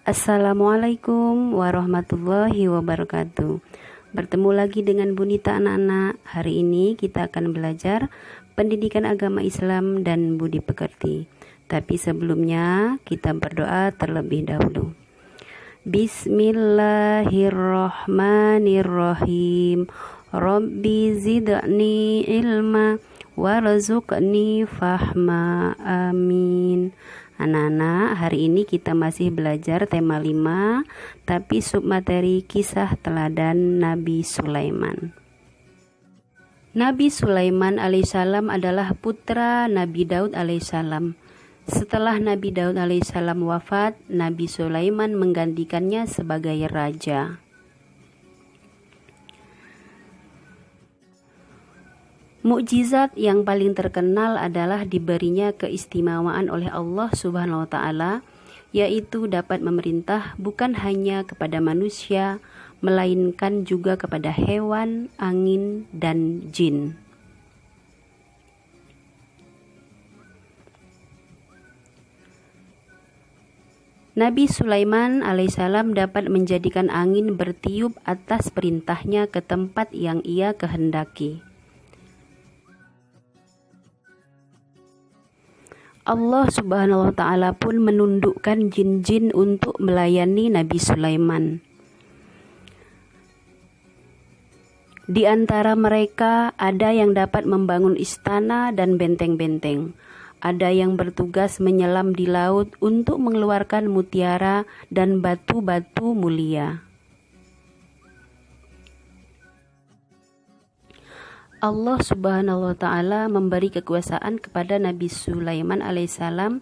Assalamualaikum warahmatullahi wabarakatuh. Bertemu lagi dengan Bunita anak-anak. Hari ini kita akan belajar pendidikan agama Islam dan budi pekerti. Tapi sebelumnya kita berdoa terlebih dahulu. Bismillahirrahmanirrahim. Rabbi zidni ilma warzuqni fahma. Amin. Anak-anak, hari ini kita masih belajar tema 5, tapi submateri kisah teladan Nabi Sulaiman. Nabi Sulaiman alaihissalam adalah putra Nabi Daud alaihissalam. Setelah Nabi Daud alaihissalam wafat, Nabi Sulaiman menggantikannya sebagai raja. Mukjizat yang paling terkenal adalah diberinya keistimewaan oleh Allah Subhanahu wa Ta'ala, yaitu dapat memerintah bukan hanya kepada manusia, melainkan juga kepada hewan, angin, dan jin. Nabi Sulaiman alaihissalam dapat menjadikan angin bertiup atas perintahnya ke tempat yang ia kehendaki. Allah Subhanahu wa Ta'ala pun menundukkan jin-jin untuk melayani Nabi Sulaiman. Di antara mereka ada yang dapat membangun istana dan benteng-benteng. Ada yang bertugas menyelam di laut untuk mengeluarkan mutiara dan batu-batu mulia. Allah Subhanahu wa Ta'ala memberi kekuasaan kepada Nabi Sulaiman alaihissalam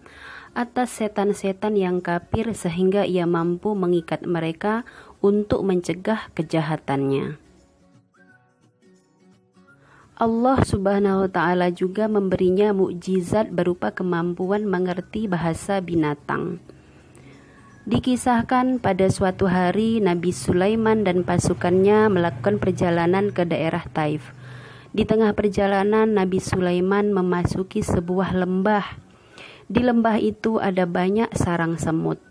atas setan-setan yang kafir sehingga ia mampu mengikat mereka untuk mencegah kejahatannya. Allah Subhanahu wa Ta'ala juga memberinya mukjizat berupa kemampuan mengerti bahasa binatang. Dikisahkan pada suatu hari Nabi Sulaiman dan pasukannya melakukan perjalanan ke daerah Taif. Di tengah perjalanan, Nabi Sulaiman memasuki sebuah lembah. Di lembah itu ada banyak sarang semut.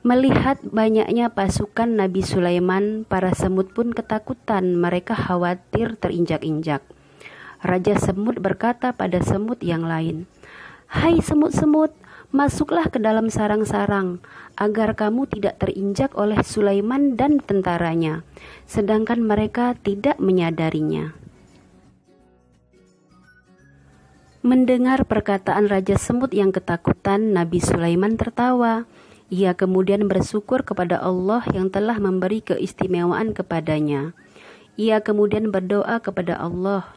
Melihat banyaknya pasukan Nabi Sulaiman, para semut pun ketakutan. Mereka khawatir terinjak-injak. Raja semut berkata pada semut yang lain, "Hai semut-semut, masuklah ke dalam sarang-sarang, agar kamu tidak terinjak oleh Sulaiman dan tentaranya, sedangkan mereka tidak menyadarinya." Mendengar perkataan Raja Semut yang ketakutan, Nabi Sulaiman tertawa. Ia kemudian bersyukur kepada Allah yang telah memberi keistimewaan kepadanya. Ia kemudian berdoa kepada Allah,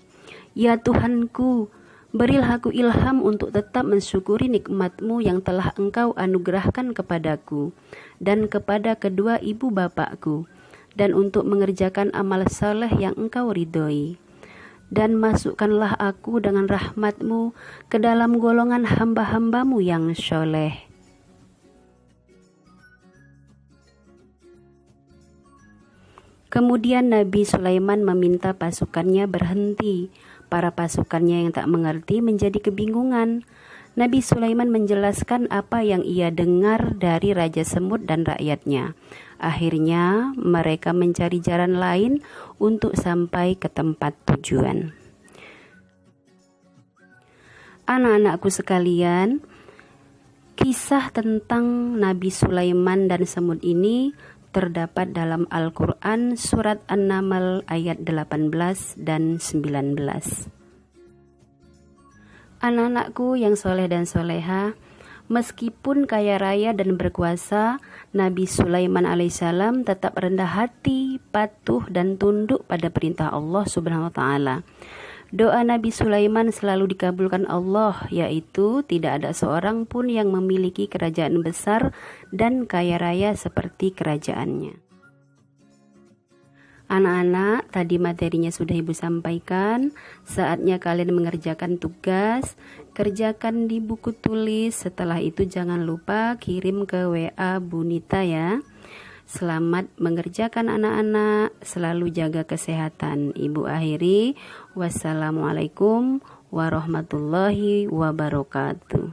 "Ya Tuhanku, berilah aku ilham untuk tetap mensyukuri nikmat-Mu yang telah Engkau anugerahkan kepadaku dan kepada kedua ibu bapakku, dan untuk mengerjakan amal saleh yang Engkau ridhoi. Dan masukkanlah aku dengan rahmat-Mu ke dalam golongan hamba-hamba-Mu yang soleh." Kemudian Nabi Sulaiman meminta pasukannya berhenti. Para pasukannya yang tak mengerti menjadi kebingungan. Nabi Sulaiman menjelaskan apa yang ia dengar dari Raja Semut dan rakyatnya. Akhirnya mereka mencari jalan lain untuk sampai ke tempat tujuan. Anak-anakku sekalian, kisah tentang Nabi Sulaiman dan semut ini terdapat dalam Al-Quran surat An-Naml ayat 18 dan 19. Anak-anakku yang soleh dan soleha, meskipun kaya raya dan berkuasa, Nabi Sulaiman alaihissalam tetap rendah hati, patuh dan tunduk pada perintah Allah Subhanahu wa Ta'ala. Doa Nabi Sulaiman selalu dikabulkan Allah, yaitu tidak ada seorang pun yang memiliki kerajaan besar dan kaya raya seperti kerajaannya. Anak-anak, tadi materinya sudah Ibu sampaikan. Saatnya kalian mengerjakan tugas. Kerjakan di buku tulis. Setelah itu jangan lupa kirim ke WA Bunita ya. Selamat mengerjakan anak-anak, selalu jaga kesehatan. Ibu akhiri, wassalamualaikum warahmatullahi wabarakatuh.